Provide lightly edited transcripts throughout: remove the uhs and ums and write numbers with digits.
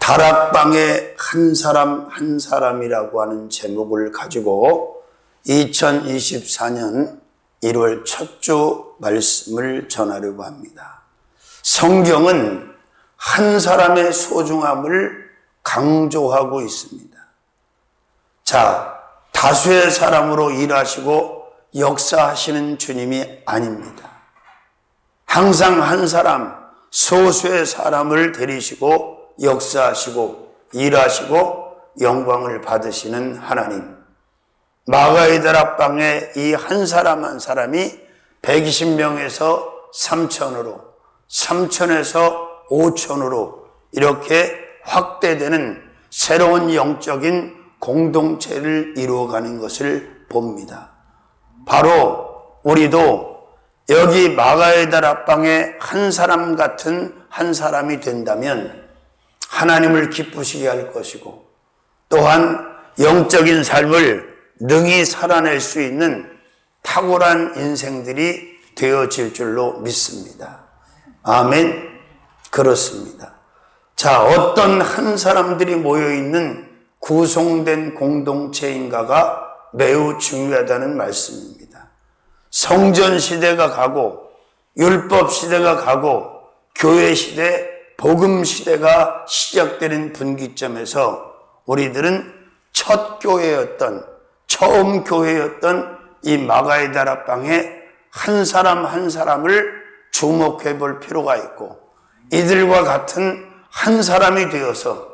다락방의 한 사람 한 사람이라고 하는 제목을 가지고 2024년 1월 첫 주 말씀을 전하려고 합니다. 성경은 한 사람의 소중함을 강조하고 있습니다. 자, 다수의 사람으로 일하시고 역사하시는 주님이 아닙니다. 항상 한 사람, 소수의 사람을 데리시고 역사하시고 일하시고 영광을 받으시는 하나님. 마가의 다락방에 이 한 사람 한 사람이 120명에서 3,000으로, 3,000에서 5,000으로 이렇게 확대되는 새로운 영적인 공동체를 이루어가는 것을 봅니다. 바로 우리도 여기 마가의 다락방에 한 사람 같은 한 사람이 된다면 하나님을 기쁘시게 할 것이고 또한 영적인 삶을 능히 살아낼 수 있는 탁월한 인생들이 되어질 줄로 믿습니다. 아멘. 그렇습니다. 자, 어떤 한 사람들이 모여있는 구성된 공동체인가가 매우 중요하다는 말씀입니다. 성전 시대가 가고 율법 시대가 가고 교회 시대, 복음 시대가 시작되는 분기점에서 우리들은 첫 교회였던, 처음 교회였던 이 마가의 다락방에 한 사람 한 사람을 주목해 볼 필요가 있고 이들과 같은 한 사람이 되어서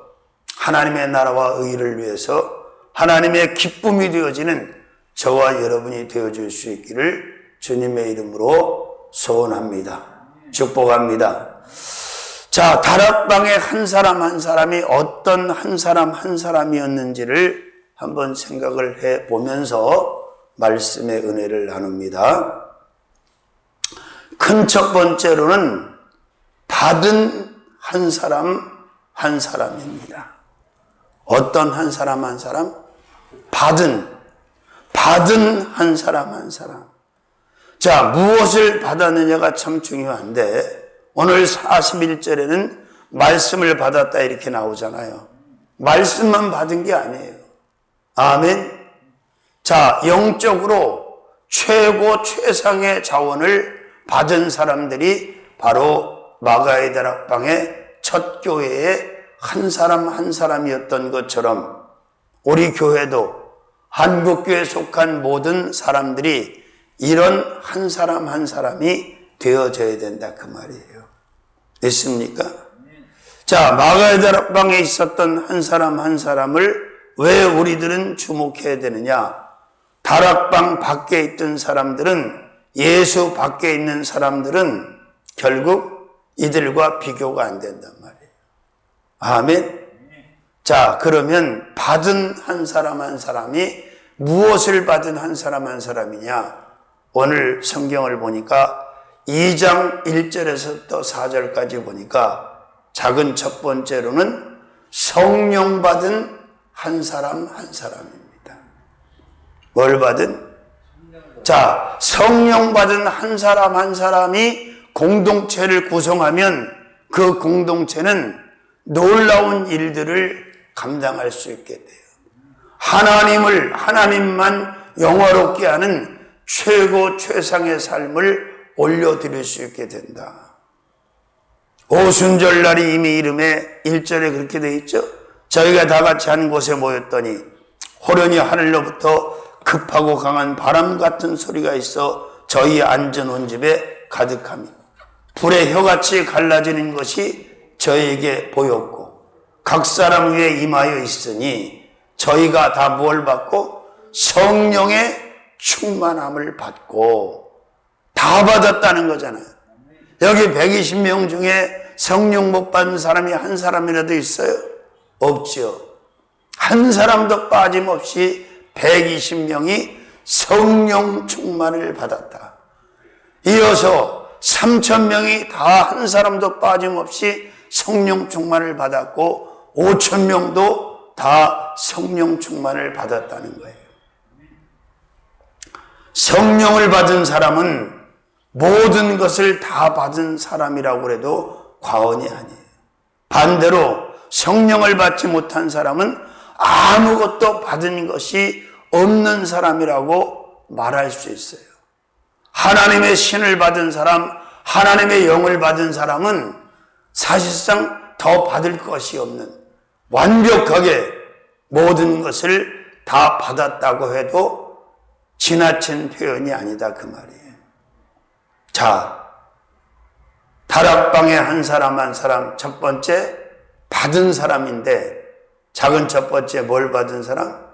하나님의 나라와 의를 위해서 하나님의 기쁨이 되어지는 저와 여러분이 되어줄 수 있기를 주님의 이름으로 소원합니다. 축복합니다. 자, 다락방의 한 사람 한 사람이 어떤 한 사람 한 사람이었는지를 한번 생각을 해보면서 말씀의 은혜를 나눕니다. 큰 첫 번째로는 받은 한 사람 한 사람입니다. 어떤 한 사람 한 사람? 받은 한 사람 한 사람. 자, 무엇을 받았느냐가 참 중요한데 오늘 41절에는 말씀을 받았다 이렇게 나오잖아요. 말씀만 받은 게 아니에요. 아멘. 자, 영적으로 최고 최상의 자원을 받은 사람들이 바로 마가의 다락방의 첫 교회의 한 사람 한 사람이었던 것처럼 우리 교회도 한국교회에 속한 모든 사람들이 이런 한 사람 한 사람이 되어져야 된다 그 말이에요. 있습니까? 자, 마가의 다락방에 있었던 한 사람 한 사람을 왜 우리들은 주목해야 되느냐? 다락방 밖에 있던 사람들은, 예수 밖에 있는 사람들은 결국 이들과 비교가 안 된단 말이에요. 아멘. 자, 그러면 받은 한 사람 한 사람이 무엇을 받은 한 사람 한 사람이냐? 오늘 성경을 보니까 2장 1절에서부터 4절까지 보니까 작은 첫 번째로는 성령 받은 한 사람 한 사람입니다. 뭘 받은? 자, 성령 받은 한 사람 한 사람이 공동체를 구성하면 그 공동체는 놀라운 일들을 감당할 수 있게 돼요. 하나님만 영화롭게 하는 최고 최상의 삶을 올려드릴 수 있게 된다. 오순절날이 이미 이름에 1절에 그렇게 되어 있죠. 저희가 다 같이 한 곳에 모였더니 호련히 하늘로부터 급하고 강한 바람 같은 소리가 있어 저희 앉아놓은 집에 가득하며 불의 혀같이 갈라지는 것이 저희에게 보였고 각 사람 위에 임하여 있으니 저희가 다 뭘 받고 성령의 충만함을 받고 다 받았다는 거잖아요. 여기 120명 중에 성령 못 받은 사람이 한 사람이라도 있어요? 없죠. 한 사람도 빠짐없이 120명이 성령 충만을 받았다. 이어서 3,000명이 다 한 사람도 빠짐없이 성령 충만을 받았고 5,000명도 다 성령 충만을 받았다는 거예요. 성령을 받은 사람은 모든 것을 다 받은 사람이라고 해도 과언이 아니에요. 반대로 성령을 받지 못한 사람은 아무것도 받은 것이 없는 사람이라고 말할 수 있어요. 하나님의 신을 받은 사람, 하나님의 영을 받은 사람은 사실상 더 받을 것이 없는, 완벽하게 모든 것을 다 받았다고 해도 지나친 표현이 아니다 그 말이에요. 자, 다락방에 한 사람 한 사람, 첫 번째 받은 사람인데, 작은 첫 번째 뭘 받은 사람?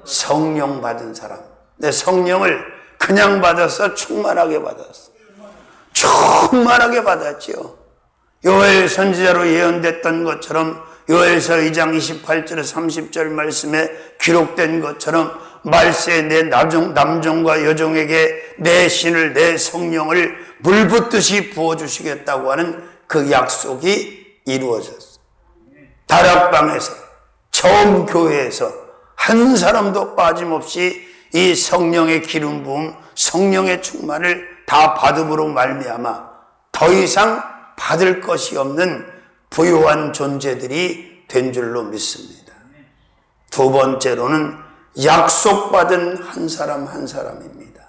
성령 받은 사람. 내 성령을 그냥 받아서 충만하게 받았어. 충만하게 받았지요. 요엘 선지자로 예언됐던 것처럼 요엘서 2장 28절 30절 말씀에 기록된 것처럼 말세에 내 남종과 여종에게 내 신을, 내 성령을 물붓듯이 부어주시겠다고 하는 그 약속이 이루어졌어. 다락방에서, 처음 교회에서 한 사람도 빠짐없이 이 성령의 기름 부음, 성령의 충만을 다 받음으로 말미암아 더 이상 받을 것이 없는 부유한 존재들이 된 줄로 믿습니다. 두 번째로는 약속받은 한 사람 한 사람입니다.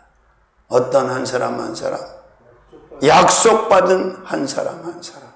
어떤 한 사람 한 사람? 약속받은 한 사람 한 사람.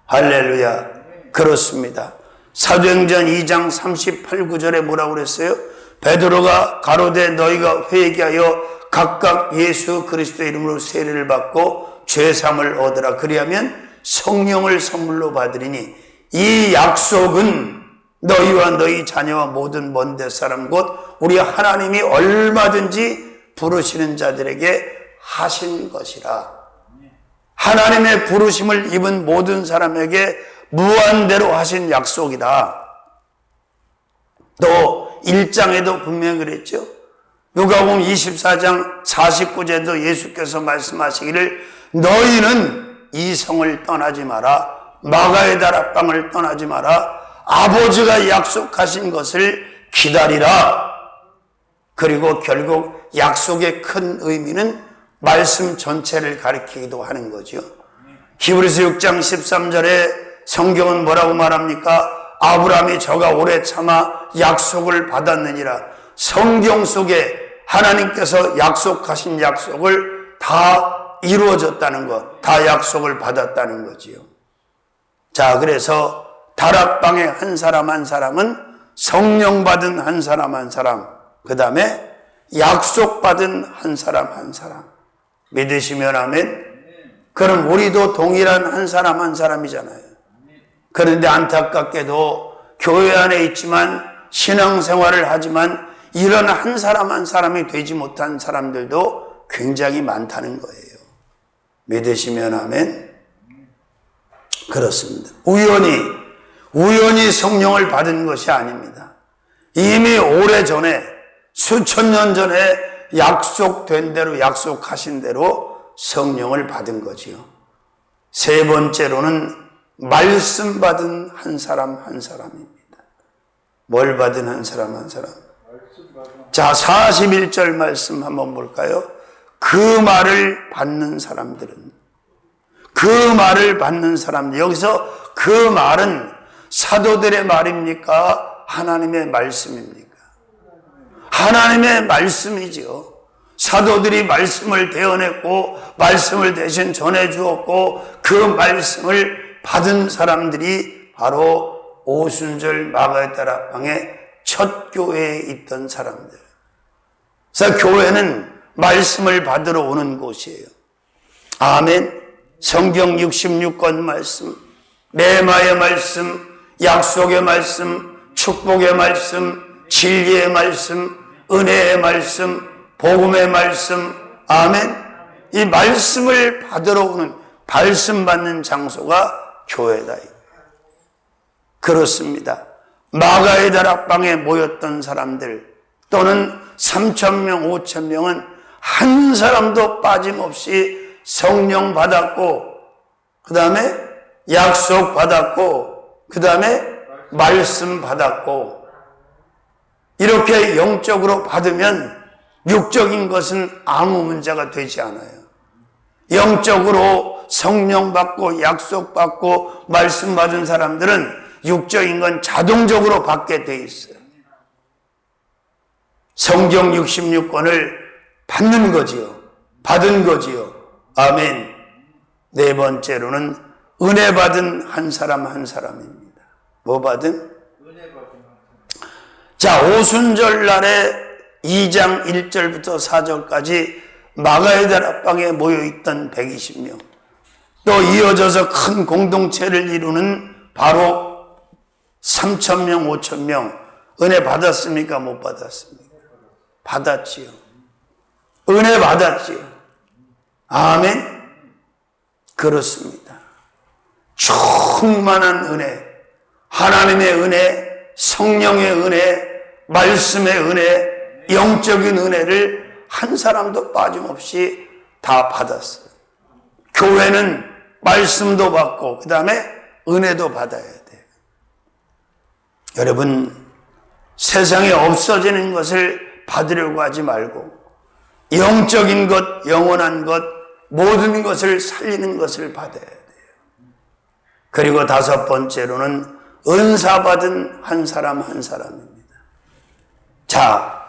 할렐루야. 그렇습니다. 사도행전 2장 38, 9절에 뭐라고 그랬어요? 베드로가 가로되 너희가 회개하여 각각 예수 그리스도의 이름으로 세례를 받고 죄사함을 얻으라. 그리하면 성령을 선물로 받으리니 이 약속은 너희와 너희 자녀와 모든 먼데 사람 곧 우리 하나님이 얼마든지 부르시는 자들에게 하신 것이라. 하나님의 부르심을 입은 모든 사람에게 무한대로 하신 약속이다. 또 1장에도 분명히 그랬죠. 누가복음 24장 49절에도 예수께서 말씀하시기를 너희는 이 성을 떠나지 마라. 마가의 다락방을 떠나지 마라. 아버지가 약속하신 것을 기다리라. 그리고 결국 약속의 큰 의미는 말씀 전체를 가리키기도 하는 거죠. 히브리서 6장 13절에 성경은 뭐라고 말합니까? 아브라함이 저가 오래 참아 약속을 받았느니라. 성경 속에 하나님께서 약속하신 약속을 다 이루어졌다는 것, 다 약속을 받았다는 거지요. 자, 그래서 다락방에 한 사람 한 사람은 성령 받은 한 사람 한 사람, 그 다음에 약속 받은 한 사람 한 사람. 믿으시면 아멘. 그럼 우리도 동일한 한 사람 한 사람이잖아요. 그런데 안타깝게도 교회 안에 있지만 신앙생활을 하지만 이런 한 사람 한 사람이 되지 못한 사람들도 굉장히 많다는 거예요. 믿으시면 아멘. 그렇습니다. 우연히 성령을 받은 것이 아닙니다. 이미 오래전에 수천 년 전에 약속된 대로, 약속하신 대로 성령을 받은 거지요. 세 번째로는 말씀 받은 한 사람 한 사람입니다. 뭘 받은 한 사람 한 사람? 자, 41절 말씀 한번 볼까요? 그 말을 받는 사람들은, 그 말을 받는 사람들, 여기서 그 말은 사도들의 말입니까? 하나님의 말씀입니까? 하나님의 말씀이지요. 사도들이 말씀을 대언했고 말씀을 대신 전해주었고 그 말씀을 받은 사람들이 바로 오순절 마가의 다락방의 첫 교회에 있던 사람들. 그래서 교회는 말씀을 받으러 오는 곳이에요. 아멘. 성경 66권 말씀, 레마의 말씀, 약속의 말씀, 축복의 말씀, 진리의 말씀, 은혜의 말씀, 복음의 말씀. 아멘. 이 말씀을 받으러 오는, 말씀 받는 장소가 교회다. 그렇습니다. 마가의 다락방에 모였던 사람들 또는 3,000명, 5,000명은 한 사람도 빠짐없이 성령 받았고, 그 다음에 약속 받았고, 그 다음에 말씀 받았고, 이렇게 영적으로 받으면 육적인 것은 아무 문제가 되지 않아요. 영적으로 성령 받고 약속 받고 말씀 받은 사람들은 육적인 건 자동적으로 받게 돼 있어요. 성경 66권을 받는 거지요. 받은 거지요. 아멘. 네 번째로는 은혜 받은 한 사람 한 사람입니다. 뭐 받은? 자, 오순절 날에 2장 1절부터 4절까지 마가의 다락방에 모여있던 120명, 또 이어져서 큰 공동체를 이루는 바로 3,000명, 5,000명 은혜 받았습니까? 못 받았습니까? 받았지요. 은혜 받았지요. 아멘. 그렇습니다. 충만한 은혜, 하나님의 은혜, 성령의 은혜, 말씀의 은혜, 영적인 은혜를 한 사람도 빠짐없이 다 받았어요. 교회는 말씀도 받고 그 다음에 은혜도 받아야 돼요. 여러분, 세상에 없어지는 것을 받으려고 하지 말고 영적인 것, 영원한 것, 모든 것을 살리는 것을 받아야 돼요. 그리고 다섯 번째로는 은사 받은 한 사람 한 사람입니다. 자,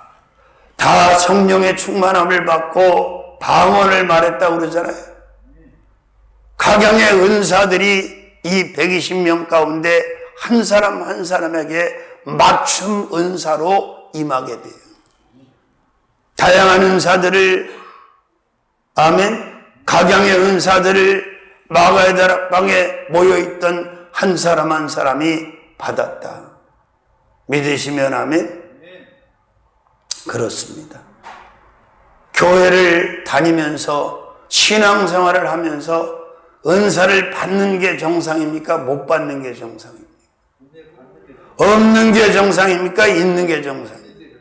다 성령의 충만함을 받고 방언을 말했다고 그러잖아요. 각양의 은사들이 이 120명 가운데 한 사람 한 사람에게 맞춤 은사로 임하게 돼요. 다양한 은사들을, 아멘, 각양의 은사들을 마가의 다락방에 모여있던 한 사람 한 사람이 받았다. 믿으시면 아멘? 그렇습니다. 교회를 다니면서 신앙생활을 하면서 은사를 받는 게 정상입니까? 못 받는 게 정상입니까? 없는 게 정상입니까? 있는 게 정상입니까?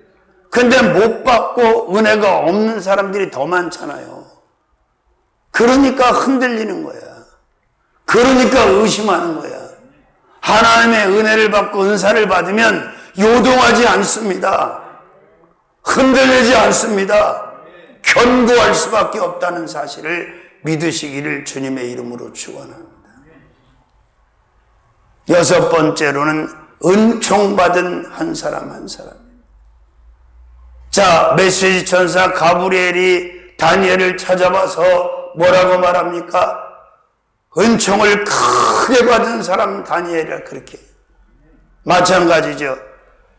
근데 못 받고 은혜가 없는 사람들이 더 많잖아요. 그러니까 흔들리는 거야. 그러니까 의심하는 거야. 하나님의 은혜를 받고 은사를 받으면 요동하지 않습니다. 흔들리지 않습니다. 견고할 수밖에 없다는 사실을 믿으시기를 주님의 이름으로 축원합니다. 여섯 번째로는 은총받은 한 사람 한 사람. 자, 메시지 천사 가브리엘이 다니엘을 찾아와서 뭐라고 말합니까? 은총을 크게 받은 사람 다니엘이라 그렇게. 마찬가지죠.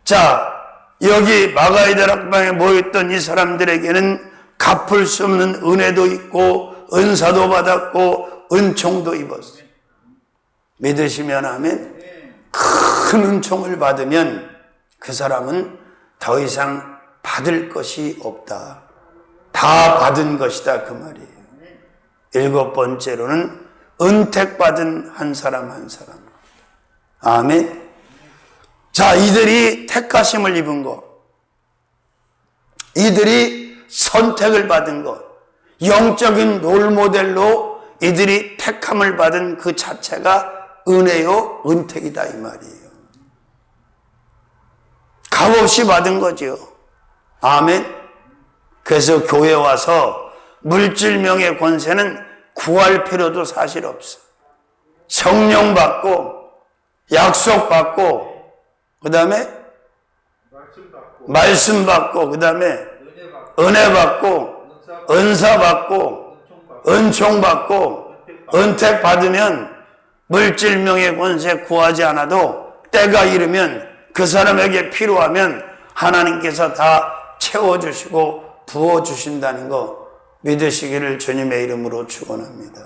자, 여기 마가의 다락방에 모였던 이 사람들에게는 갚을 수 없는 은혜도 있고 은사도 받았고 은총도 입었어요. 믿으시면 아멘. 큰 은총을 받으면 그 사람은 더 이상 받을 것이 없다. 다 받은 것이다 그 말이에요. 일곱 번째로는 은택받은 한 사람 한 사람. 아멘. 자, 이들이 택하심을 입은 것, 이들이 선택을 받은 것, 영적인 롤모델로 이들이 택함을 받은 그 자체가 은혜요 은택이다 이 말이에요. 값없이 받은 거죠. 아멘. 그래서 교회 와서 물질명의 권세는 구할 필요도 사실 없어. 성령 받고 약속 받고 그 다음에 말씀 받고 그 다음에 은혜 받고 은사 받고 은총 받고 은택 받으면 물질명의 권세 구하지 않아도 때가 이르면 그 사람에게 필요하면 하나님께서 다 채워주시고 부어주신다는 거 믿으시기를 주님의 이름으로 축원합니다.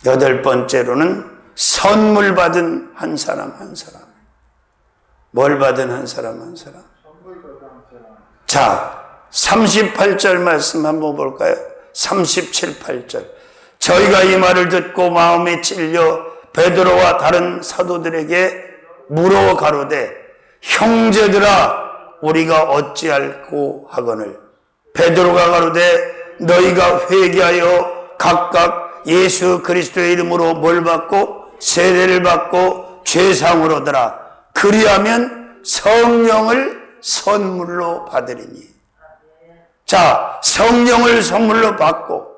여덟 번째로는 선물 받은 한 사람 한 사람. 뭘 받은 한 사람 한 사람? 자, 38절 말씀 한번 볼까요? 37, 8절. 저희가 이 말을 듣고 마음에 찔려 베드로와 다른 사도들에게 물어 가로되 형제들아 우리가 어찌할꼬 하거늘 베드로가 가로되 너희가 회개하여 각각 예수 그리스도의 이름으로 뭘 받고 세례를 받고 죄사함을 얻으라. 그리하면 성령을 선물로 받으리니. 자, 성령을 선물로 받고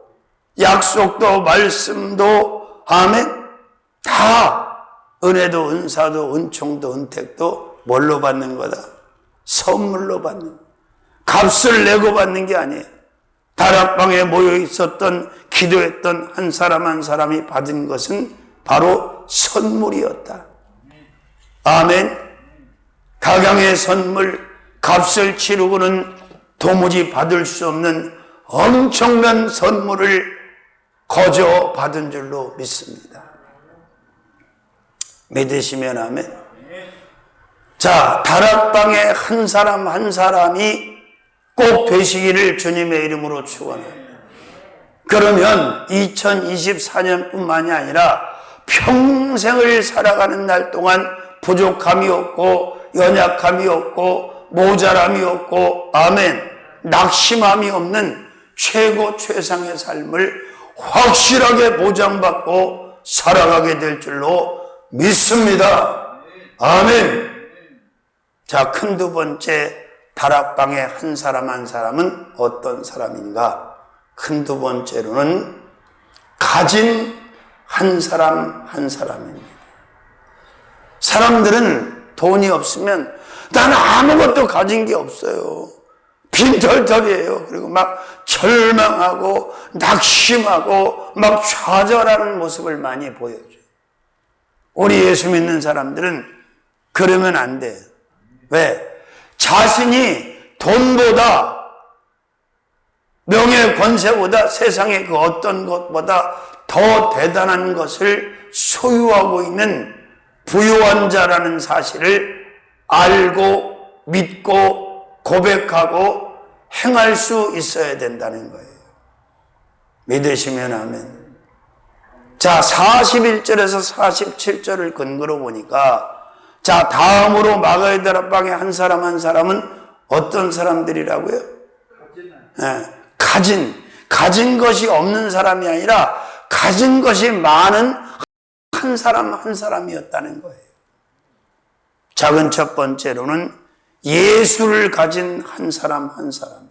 약속도 말씀도 아멘 다 은혜도 은사도 은총도 은택도 뭘로 받는 거다? 선물로 받는 거다. 값을 내고 받는 게 아니에요. 다락방에 모여 있었던 기도했던 한 사람 한 사람이 받은 것은 바로 선물이었다. 아멘. 각양의 선물, 값을 치르고는 도무지 받을 수 없는 엄청난 선물을 거저 받은 줄로 믿습니다. 믿으시면 아멘. 자, 다락방에 한 사람 한 사람이 꼭 되시기를 주님의 이름으로 축원합니다. 그러면 2024년뿐만이 아니라 평생을 살아가는 날 동안 부족함이 없고 연약함이 없고 모자람이 없고 아멘 낙심함이 없는 최고 최상의 삶을 확실하게 보장받고 살아가게 될 줄로 믿습니다. 아멘. 자, 큰 두 번째 다락방에 한 사람 한 사람은 어떤 사람인가? 큰 두 번째로는 가진 한 사람 한 사람입니다. 사람들은 돈이 없으면 나는 아무것도 가진 게 없어요. 빈털털이에요. 그리고 막 절망하고 낙심하고 막 좌절하는 모습을 많이 보여줘요. 우리 예수 믿는 사람들은 그러면 안 돼요. 왜? 자신이 돈보다 명예 권세보다 세상의 그 어떤 것보다 더 대단한 것을 소유하고 있는 부유한 자라는 사실을 알고 믿고 고백하고 행할 수 있어야 된다는 거예요. 믿으시면 아멘. 자, 41절에서 47절을 근거로 보니까 자, 다음으로 마가의 다락방에 한 사람 한 사람은 어떤 사람들이라고요? 가진 것이 없는 사람이 아니라 가진 것이 많은 한 사람 한 사람이었다는 거예요. 작은 첫 번째로는 예수를 가진 한 사람 한 사람.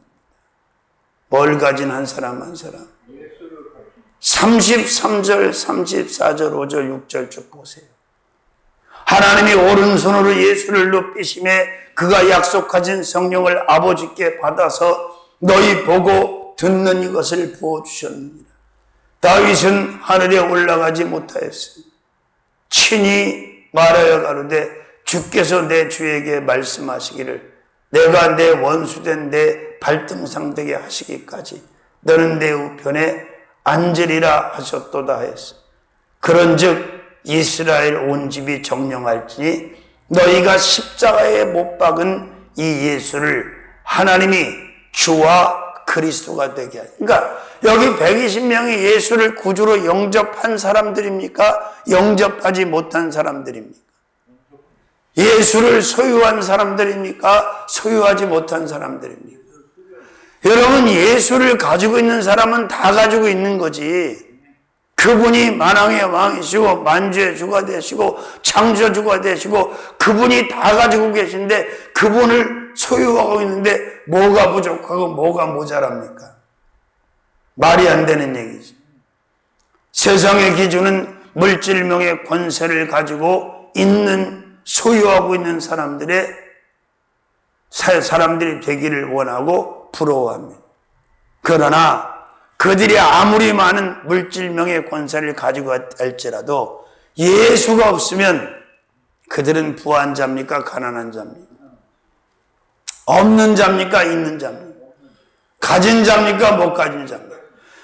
뭘 가진 한 사람 한 사람? 33절, 34절, 5절, 6절 쭉 보세요. 하나님이 오른손으로 예수를 높이심에 그가 약속하신 성령을 아버지께 받아서 너희 보고 듣는 이것을 부어주셨느니라. 다윗은 하늘에 올라가지 못하였으니 친히 말하여 가로되 주께서 내 주에게 말씀하시기를 내가 내 원수된 내 발등상 되게 하시기까지 너는 내 우편에 앉으리라 하셨도다 하였어. 그런즉 이스라엘 온 집이 정령할지니 너희가 십자가에 못 박은 이 예수를 하나님이 주와 그리스도가 되게 하니. 그러니까 여기 120명이 예수를 구주로 영접한 사람들입니까? 영접하지 못한 사람들입니까? 예수를 소유한 사람들입니까? 소유하지 못한 사람들입니까? 여러분, 예수를 가지고 있는 사람은 다 가지고 있는 거지. 그분이 만왕의 왕이시고 만주의 주가 되시고 창조주가 되시고 그분이 다 가지고 계신데 그분을 소유하고 있는데 뭐가 부족하고 뭐가 모자랍니까? 말이 안 되는 얘기죠. 세상의 기준은 물질명의 권세를 가지고 있는 소유하고 있는 사람들이 되기를 원하고 부러워합니다. 그러나 그들이 아무리 많은 물질명의 권세를 가지고 할지라도 예수가 없으면 그들은 부한 자입니까? 가난한 자입니까? 없는 자입니까? 있는 자입니까? 가진 자입니까? 못 가진 자입니까?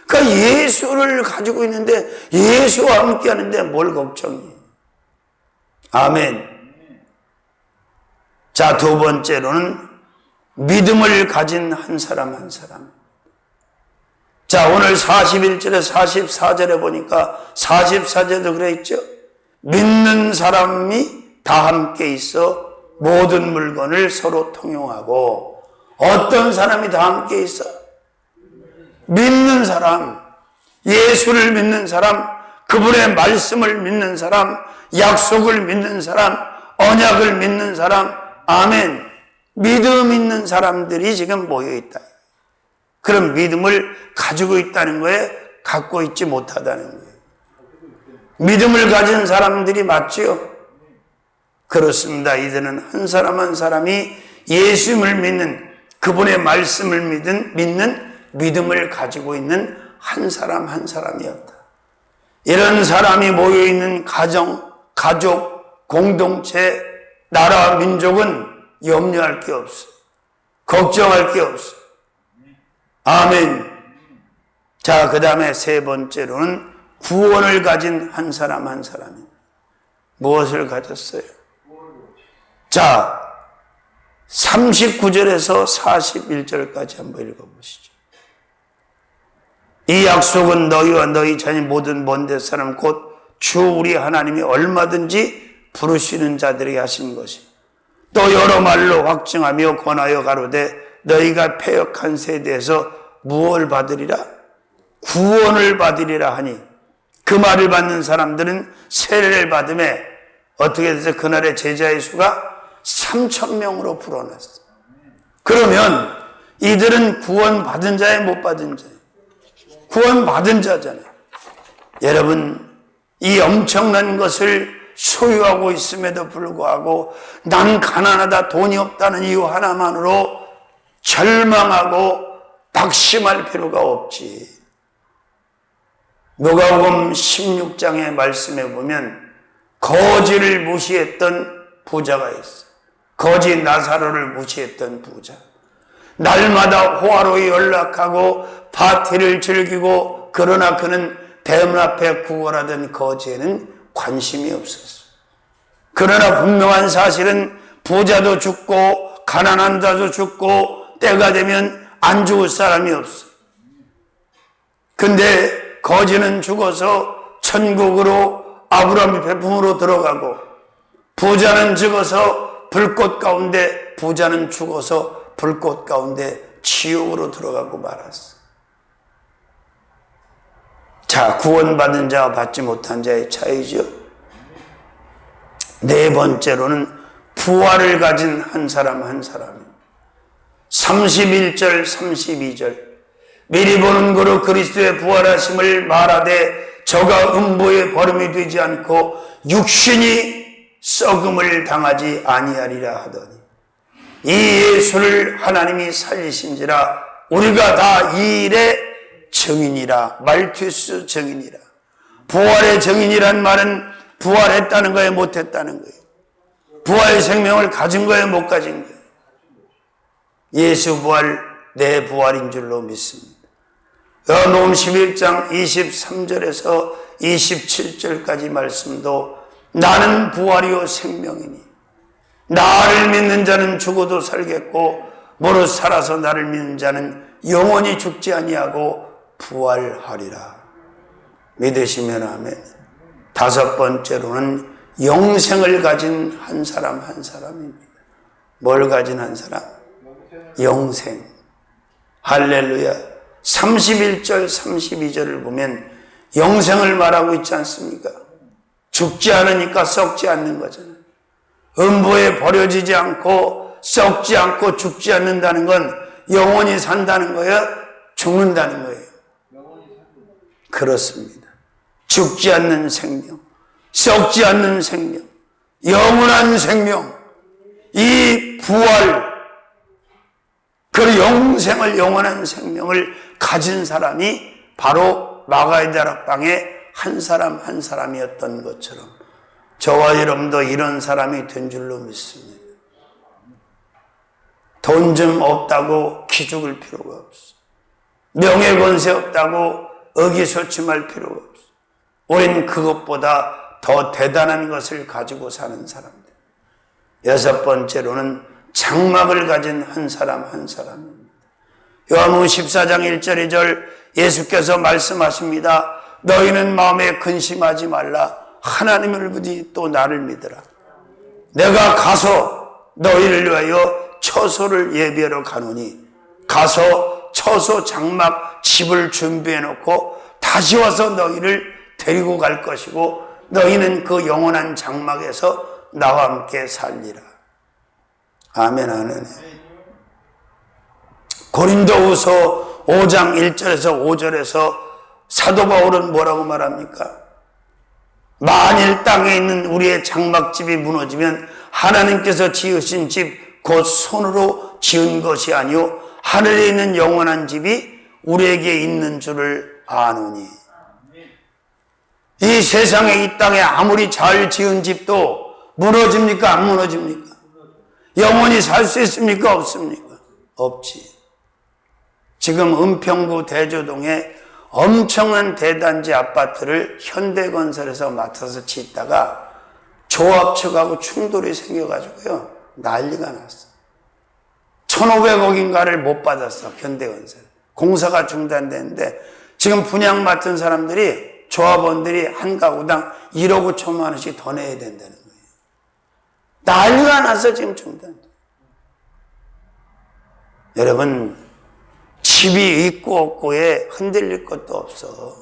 그러니까 예수를 가지고 있는데 예수와 함께 하는데 뭘 걱정이에요? 아멘. 자, 두 번째로는 믿음을 가진 한 사람 한 사람. 자, 오늘 41절에 44절에 보니까 44절도 그랬죠. 믿는 사람이 다 함께 있어 모든 물건을 서로 통용하고. 어떤 사람이 다 함께 있어? 믿는 사람, 예수를 믿는 사람, 그분의 말씀을 믿는 사람, 약속을 믿는 사람, 언약을 믿는 사람. 아멘. 믿음 있는 사람들이 지금 모여있다. 그런 믿음을 가지고 있다는 거에 갖고 있지 못하다는 거예요. 믿음을 가진 사람들이 맞지요? 그렇습니다. 이들은 한 사람 한 사람이 예수님을 믿는, 그분의 말씀을 믿는 믿음을 가지고 있는 한 사람 한 사람이었다. 이런 사람이 모여있는 가정, 가족, 공동체, 나라, 민족은 염려할 게 없어. 걱정할 게 없어. 아멘. 자, 그 다음에 세 번째로는 구원을 가진 한 사람 한 사람이 무엇을 가졌어요? 자, 39절에서 41절까지 한번 읽어보시죠. 이 약속은 너희와 너희 자녀 모든 먼데 사람 곧 주 우리 하나님이 얼마든지 부르시는 자들에게 하신 것이, 또 여러 말로 확증하며 권하여 가로되 너희가 패역한 세대에서 무엇을 받으리라? 구원을 받으리라 하니, 그 말을 받는 사람들은 세례를 받음에 어떻게 돼서 그날의 제자의 수가 3,000명으로 불어났어. 그러면 이들은 구원받은 자예요, 못 받은 자예요? 구원받은 자잖아요. 여러분, 이 엄청난 것을 소유하고 있음에도 불구하고 난 가난하다, 돈이 없다는 이유 하나만으로 절망하고 낙심할 필요가 없지. 누가복음 16장의 말씀에 보면 거지를 무시했던 부자가 있어. 거지 나사로를 무시했던 부자. 날마다 호화로이 연락하고 파티를 즐기고, 그러나 그는 대문 앞에 구걸하던 거지에는 관심이 없었어. 그러나 분명한 사실은 부자도 죽고 가난한 자도 죽고 때가 되면 안 죽을 사람이 없어. 근데 거지는 죽어서 천국으로 아브라함의 배품으로 들어가고, 부자는 죽어서 불꽃 가운데, 부자는 죽어서 불꽃 가운데 지옥으로 들어가고 말았어. 자, 구원받은 자와 받지 못한 자의 차이죠. 네 번째로는 부활을 가진 한 사람 한 사람. 31절 32절 미리 보는 거로 그리스도의 부활하심을 말하되 저가 음부의 버림이 되지 않고 육신이 썩음을 당하지 아니하리라 하더니, 이 예수를 하나님이 살리신지라 우리가 다 이 일의 증인이라. 말투스 증인이라. 부활의 증인이란 말은 부활했다는 거예요, 못했다는 거예요? 부활의 생명을 가진 거예요, 못 가진 거예요? 예수 부활, 내 부활인 줄로 믿습니다. 요한복음 11장 23절에서 27절까지 말씀도 나는 부활이요 생명이니 나를 믿는 자는 죽어도 살겠고 무릇 살아서 나를 믿는 자는 영원히 죽지 아니하고 부활하리라. 믿으시면 아멘. 다섯 번째로는 영생을 가진 한 사람 한 사람입니다. 뭘 가진 한 사람? 영생. 할렐루야. 31절 32절을 보면 영생을 말하고 있지 않습니까? 죽지 않으니까 썩지 않는 거잖아요. 음부에 버려지지 않고 썩지 않고 죽지 않는다는 건 영원히 산다는 거예요? 죽는다는 거예요? 그렇습니다. 죽지 않는 생명, 썩지 않는 생명, 영원한 생명, 이 부활, 그 영생을, 영원한 생명을 가진 사람이 바로 마가의 다락방의 한 사람 한 사람이었던 것처럼 저와 여러분도 이런 사람이 된 줄로 믿습니다. 돈 좀 없다고 기죽을 필요가 없어. 명예 권세 없다고 의기소침할 필요가 없어. 우린 그것보다 더 대단한 것을 가지고 사는 사람들. 여섯 번째로는 장막을 가진 한 사람 한 사람입니다. 요한복음 14장 1절 2절 예수께서 말씀하십니다. 너희는 마음에 근심하지 말라. 하나님을 부디 또 나를 믿으라. 내가 가서 너희를 위하여 처소를 예비하러 가노니, 가서 처소 장막 집을 준비해 놓고 다시 와서 너희를 데리고 갈 것이고 너희는 그 영원한 장막에서 나와 함께 살리라. 아멘. 아멘. 고린도후서 5장 1절에서 5절에서 사도 바울은 뭐라고 말합니까? 만일 땅에 있는 우리의 장막집이 무너지면 하나님께서 지으신 집 곧 손으로 지은 것이 아니요 하늘에 있는 영원한 집이 우리에게 있는 줄을 아노니. 이 세상에 이 땅에 아무리 잘 지은 집도 무너집니까? 안 무너집니까? 영원히 살 수 있습니까? 없습니까? 없지. 지금 은평구 대조동에 엄청난 대단지 아파트를 현대건설에서 맡아서 짓다가 조합 측하고 충돌이 생겨가지고요 난리가 났어. 1,500억인가를 못 받았어. 현대건설 공사가 중단됐는데 지금 분양 맡은 사람들이 조합원들이 한 가구당 1억 5천만 원씩 더 내야 된다는 거예요. 난리가 났어. 지금 중단. 여러분, 집이 있고 없고에 흔들릴 것도 없어.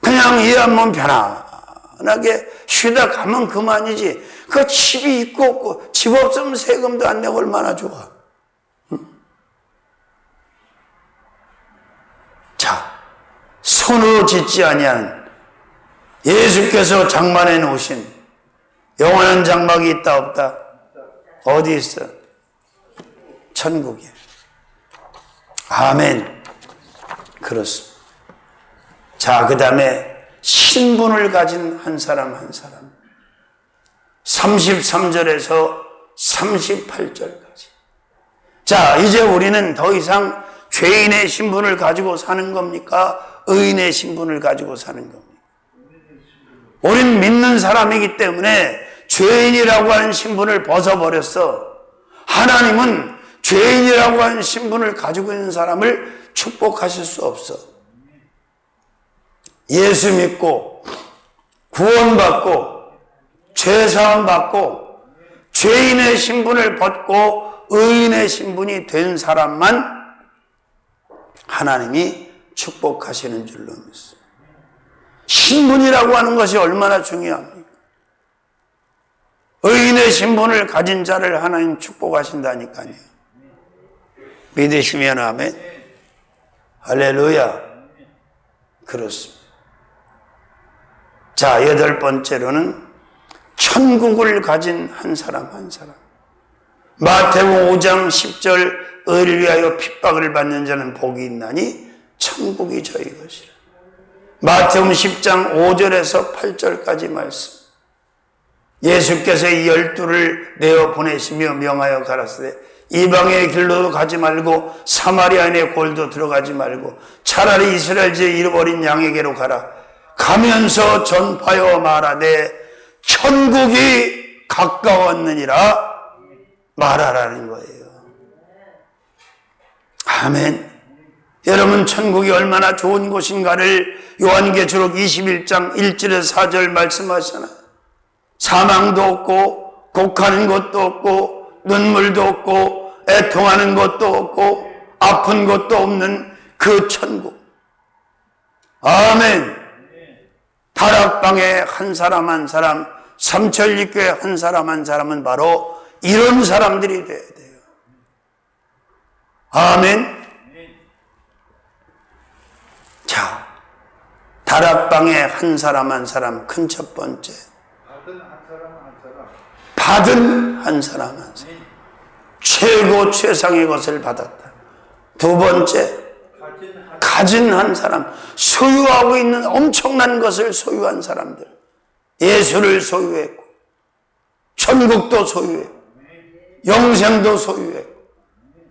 그냥 이 한 몸 편안하게 쉬다 가면 그만이지. 그 집이 있고 없고, 집 없으면 세금도 안 내고 얼마나 좋아. 자, 손으로 짓지 아니한 예수께서 장만해 놓으신 영원한 장막이 있다 없다? 어디 있어? 천국이야. 아멘. 그렇습니다. 자, 그 다음에 신분을 가진 한 사람 한 사람. 33절에서 38절까지. 자, 이제 우리는 더 이상 죄인의 신분을 가지고 사는 겁니까? 의인의 신분을 가지고 사는 겁니까? 우린 믿는 사람이기 때문에 죄인이라고 하는 신분을 벗어버렸어. 하나님은 죄인이라고 하는 신분을 가지고 있는 사람을 축복하실 수 없어. 예수 믿고 구원받고 죄사함 받고 죄인의 신분을 벗고 의인의 신분이 된 사람만 하나님이 축복하시는 줄로 믿습니다. 신분이라고 하는 것이 얼마나 중요합니까? 의인의 신분을 가진 자를 하나님 축복하신다니까요. 믿으시면 아멘. 할렐루야. 그렇습니다. 자, 8번째로는 천국을 가진 한 사람 한 사람. 마태복음 5장 10절 의를 위하여 핍박을 받는 자는 복이 있나니 천국이 저희 것이라. 마태복음 10장 5절에서 8절까지 말씀. 예수께서 이 12를 내어 보내시며 명하여 가라사대 이방의 길로도 가지 말고 사마리아인의 골도 들어가지 말고 차라리 이스라엘 제 잃어버린 양에게로 가라. 가면서 전파하여 말하되 천국이 가까웠느니라 말하라는 거예요. 아멘. 여러분, 천국이 얼마나 좋은 곳인가를 요한계시록 21장 1절에서 4절 말씀하시잖아요. 사망도 없고 곡하는 것도 없고 눈물도 없고 애통하는 것도 없고 아픈 것도 없는 그 천국. 아멘. 다락방에 한 사람 한 사람, 삼천리교회 한 사람 한 사람은 바로 이런 사람들이 돼야 돼요. 아멘. 자, 다락방에 한 사람 한 사람, 큰 첫 번째. 받은 한 사람 한 사람. 최고 최상의 것을 받았다. 두 번째, 가진 한 사람. 소유하고 있는 엄청난 것을 소유한 사람들. 예수를 소유했고, 천국도 소유했고, 영생도 소유했고,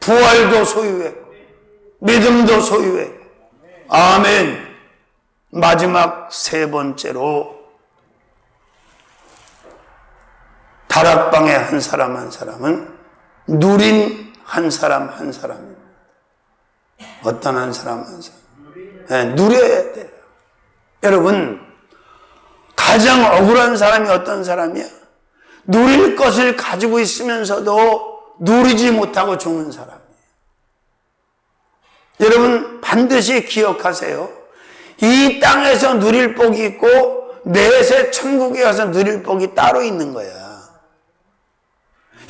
부활도 소유했고, 믿음도 소유했고. 아멘. 마지막 세 번째로 다락방에 한 사람 한 사람은 누린 한 사람 한 사람입니다. 어떤 한 사람 한 사람? 네, 누려야 돼요. 여러분, 가장 억울한 사람이 어떤 사람이야? 누릴 것을 가지고 있으면서도 누리지 못하고 죽는 사람이에요. 여러분, 반드시 기억하세요. 이 땅에서 누릴 복이 있고 내세 천국에 가서 누릴 복이 따로 있는 거야.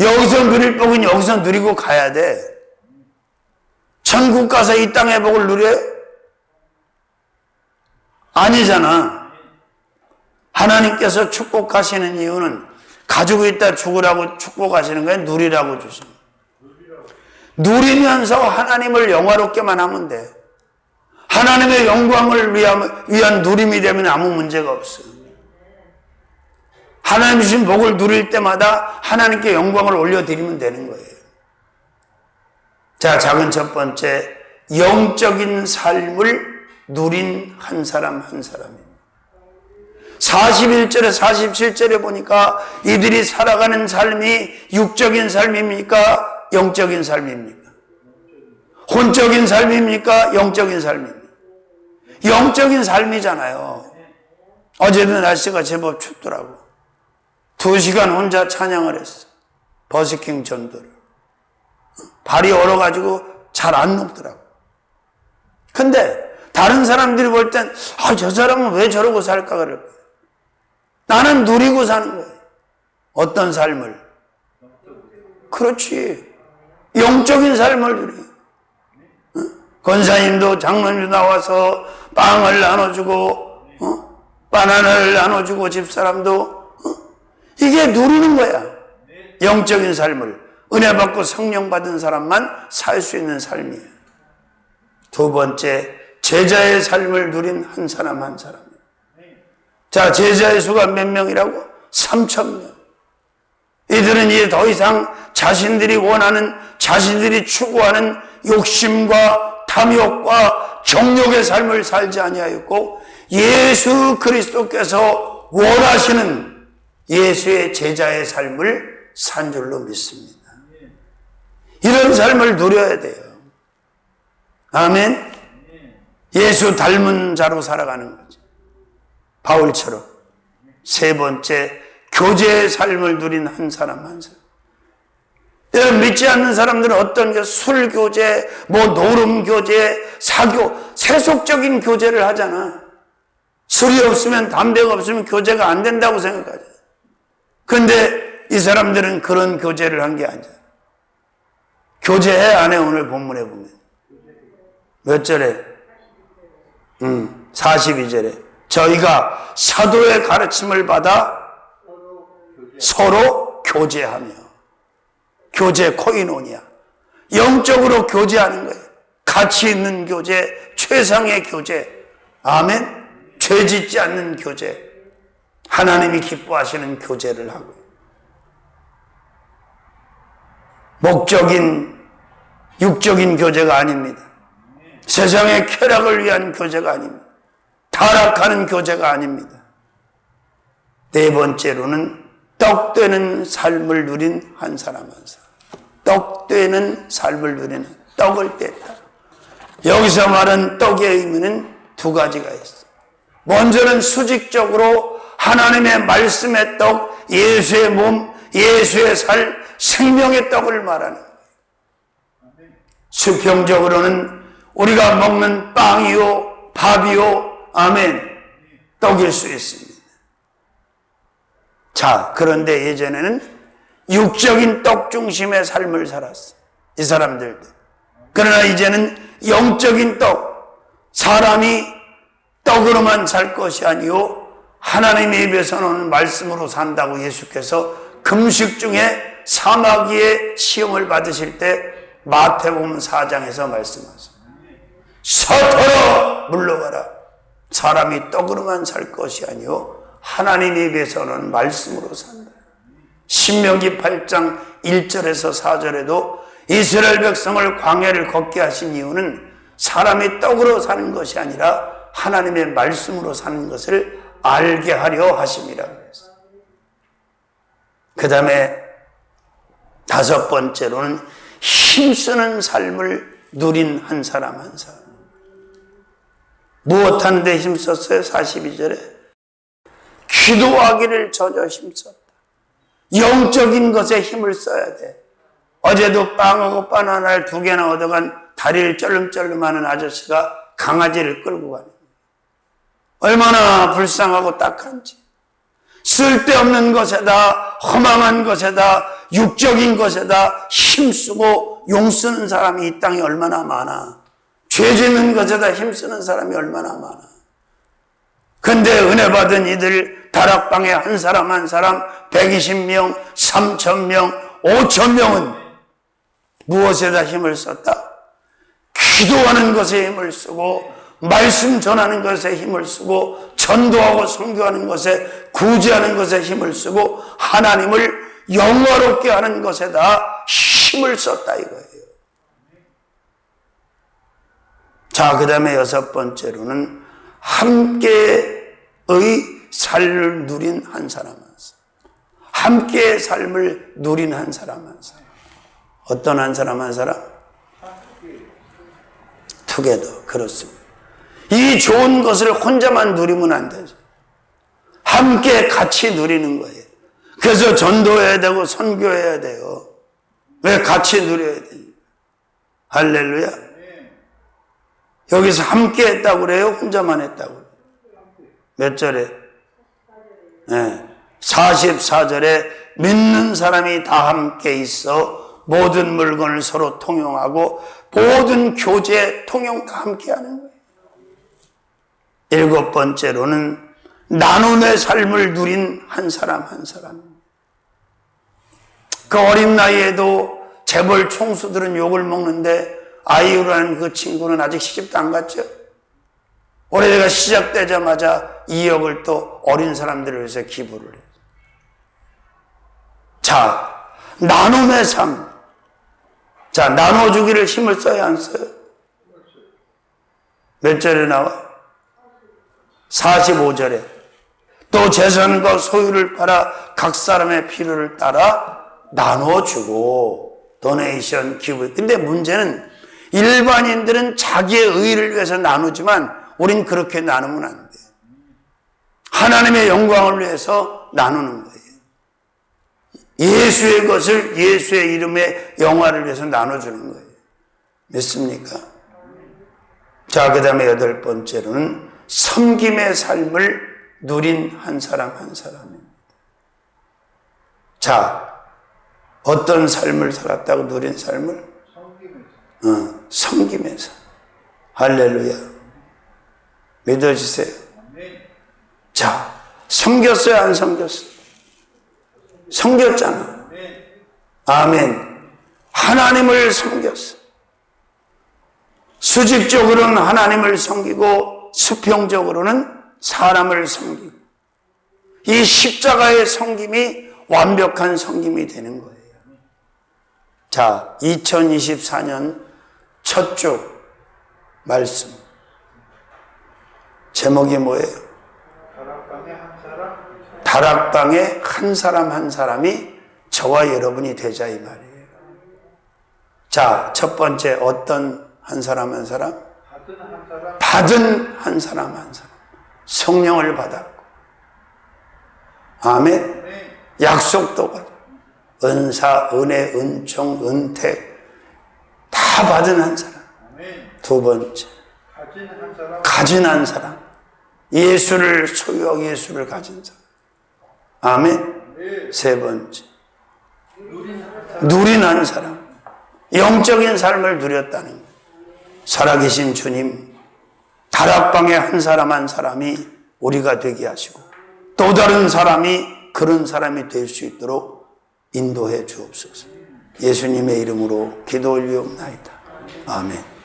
여기서 누릴 복은 여기서 누리고 가야 돼. 천국 가서 이 땅의 복을 누려요? 아니잖아. 하나님께서 축복하시는 이유는 가지고 있다 죽으라고 축복하시는 거예요? 누리라고 주시는 거예요? 누리면서 하나님을 영화롭게만 하면 돼. 하나님의 영광을 위한 누림이 되면 아무 문제가 없어요. 하나님 주신 복을 누릴 때마다 하나님께 영광을 올려드리면 되는 거예요. 자, 작은 첫 번째, 영적인 삶을 누린 한 사람 한 사람입니다. 41절에 47절에 보니까 이들이 살아가는 삶이 육적인 삶입니까? 영적인 삶입니까? 혼적인 삶입니까? 영적인 삶입니까? 영적인 삶이잖아요. 어제도 날씨가 제법 춥더라고. 2시간 혼자 찬양을 했어. 버스킹 전도를. 발이 얼어가지고 잘 안 녹더라고. 근데 다른 사람들이 볼 땐 저 사람은 왜 저러고 살까 그럴 거예요. 나는 누리고 사는 거예요. 어떤 삶을? 그렇지. 영적인 삶을 누려. 권사님도 장로님도 나와서 빵을 나눠주고 바나나를 나눠주고 집사람도 이게 누리는 거야. 영적인 삶을. 은혜 받고 성령 받은 사람만 살 수 있는 삶이에요. 두 번째, 제자의 삶을 누린 한 사람 한 사람. 자, 제자의 수가 몇 명이라고? 3,000명. 이들은 이제 더 이상 자신들이 원하는, 자신들이 추구하는 욕심과 탐욕과 정욕의 삶을 살지 아니하였고 예수 그리스도께서 원하시는 예수의 제자의 삶을 산 줄로 믿습니다. 이런 삶을 누려야 돼요. 아멘. 예수 닮은 자로 살아가는 거죠. 바울처럼. 세 번째, 교제의 삶을 누린 한 사람 한 사람. 여러분, 믿지 않는 사람들은 어떤 게 술 교제, 노름 교제, 사교, 세속적인 교제를 하잖아. 술이 없으면, 담배가 없으면 교제가 안 된다고 생각하죠. 근데 이 사람들은 그런 교제를 한 게 아니야. 교제해 안 해? 오늘 본문에 보면 몇 절에? 42절에 저희가 사도의 가르침을 받아 서로 교제하며. 교제 코이노니아. 영적으로 교제하는 거예요. 가치 있는 교제, 최상의 교제. 아멘. 죄 짓지 않는 교제. 하나님이 기뻐하시는 교제를 하고요. 목적인 육적인 교제가 아닙니다. 세상의 쾌락을 위한 교제가 아닙니다. 타락하는 교제가 아닙니다. 네 번째로는 떡되는 삶을 누린 한 사람 한 사람. 떡되는 삶을 누리는, 떡을 뗐다. 여기서 말한 떡의 의미는 두 가지가 있어요. 먼저는 수직적으로 하나님의 말씀의 떡, 예수의 몸, 예수의 살, 생명의 떡을 말하는 거예요. 수평적으로는 우리가 먹는 빵이요, 밥이요, 아멘, 떡일 수 있습니다. 자, 그런데 예전에는 육적인 떡 중심의 삶을 살았어. 이 사람들도. 그러나 이제는 영적인 떡, 사람이 떡으로만 살 것이 아니요 하나님의 입에서 나오는 말씀으로 산다고 예수께서 금식 중에 사마귀의 시험을 받으실 때 마태복음 4장에서 말씀하셨습니다. 서터러 물러가라. 사람이 떡으로만 살 것이 아니요 하나님의 입에서 나오는 말씀으로 산다. 신명기 8장 1절에서 4절에도 이스라엘 백성을 광야를 걷게 하신 이유는 사람이 떡으로 사는 것이 아니라 하나님의 말씀으로 사는 것을 알게 하려 하심이라 그랬어요. 그 다음에 다섯 번째로는 힘쓰는 삶을 누린 한 사람 한 사람. 무엇하는데 힘썼어요? 42절에 기도하기를 전혀 힘썼다. 영적인 것에 힘을 써야 돼. 어제도 빵하고 바나나를 2개나 얻어간 다리를 쩔름쩔름하는 아저씨가 강아지를 끌고 가는 거예요. 얼마나 불쌍하고 딱한지. 쓸데없는 것에다, 허망한 것에다, 육적인 것에다 힘쓰고 용쓰는 사람이 이 땅에 얼마나 많아. 죄 짓는 것에다 힘쓰는 사람이 얼마나 많아. 근데 은혜 받은 이들 다락방에 한 사람 한 사람 120명, 3,000명, 5,000명은 무엇에다 힘을 썼다? 기도하는 것에 힘을 쓰고 말씀 전하는 것에 힘을 쓰고 전도하고 선교하는 것에 구제하는 것에 힘을 쓰고 하나님을 영화롭게 하는 것에다 힘을 썼다 이거예요. 자, 그 다음에 6번째로는 함께의 삶을 누린 한 사람 한 사람. 함께의 삶을 누린 한 사람 한 사람. 어떤 한 사람 한 사람? 투게더. 그렇습니다. 이 좋은 것을 혼자만 누리면 안 되죠. 함께 같이 누리는 거예요. 그래서 전도해야 되고 선교해야 돼요. 왜? 같이 누려야 돼요. 할렐루야. 여기서 함께 했다고 그래요? 혼자만 했다고 그래요? 몇 절에? 네. 44절에 믿는 사람이 다 함께 있어 모든 물건을 서로 통용하고 모든 교제 통용 다 함께 하는 거예요. 7번째로는 나눔의 삶을 누린 한 사람 한 사람. 그 어린 나이에도 재벌 총수들은 욕을 먹는데 아이유라는 그 친구는 아직 시집도 안 갔죠. 올해가 시작되자마자 2억을 또 어린 사람들을 위해서 기부를 해요. 자, 나눔의 삶. 자, 나눠주기를 힘을 써야 안 써요? 몇 절에 나와? 45절에 또 재산과 소유를 팔아 각 사람의 필요를 따라 나눠주고 도네이션 기부. 근데 문제는 일반인들은 자기의 의를 위해서 나누지만 우린 그렇게 나누면 안 돼요. 하나님의 영광을 위해서 나누는 거예요. 예수의 것을 예수의 이름의 영화를 위해서 나눠주는 거예요. 믿습니까? 자, 그 다음에 8번째로는 섬김의 삶을 누린 한 사람 한 사람입니다. 자, 어떤 삶을 살았다고 누린 삶을? 섬김의 삶. 할렐루야. 믿어지세요? 자, 섬겼어요? 안 섬겼어요? 섬겼잖아. 아멘. 하나님을 섬겼어. 수직적으로는 하나님을 섬기고 수평적으로는 사람을 섬기고 이 십자가의 섬김이 완벽한 섬김이 되는 거예요. 자, 2024년 첫 주 말씀 제목이 뭐예요? 다락방에 한 사람 한 사람이 저와 여러분이 되자 이 말이에요. 자, 첫 번째 어떤 한 사람 한 사람? 받은 한 사람 한 사람. 성령을 받았고 아멘. 약속도 받았고 은사, 은혜, 은총, 은택 다 받은 한 사람. 두 번째 가진 한 사람. 예수를 소유하고 예수를 가진 사람. 아멘. 세 번째 누린 한 사람. 영적인 삶을 누렸다는 거예요. 살아계신 주님, 다락방에 한 사람 한 사람이 우리가 되게 하시고 또 다른 사람이 그런 사람이 될 수 있도록 인도해 주옵소서. 예수님의 이름으로 기도 올리옵나이다. 아멘.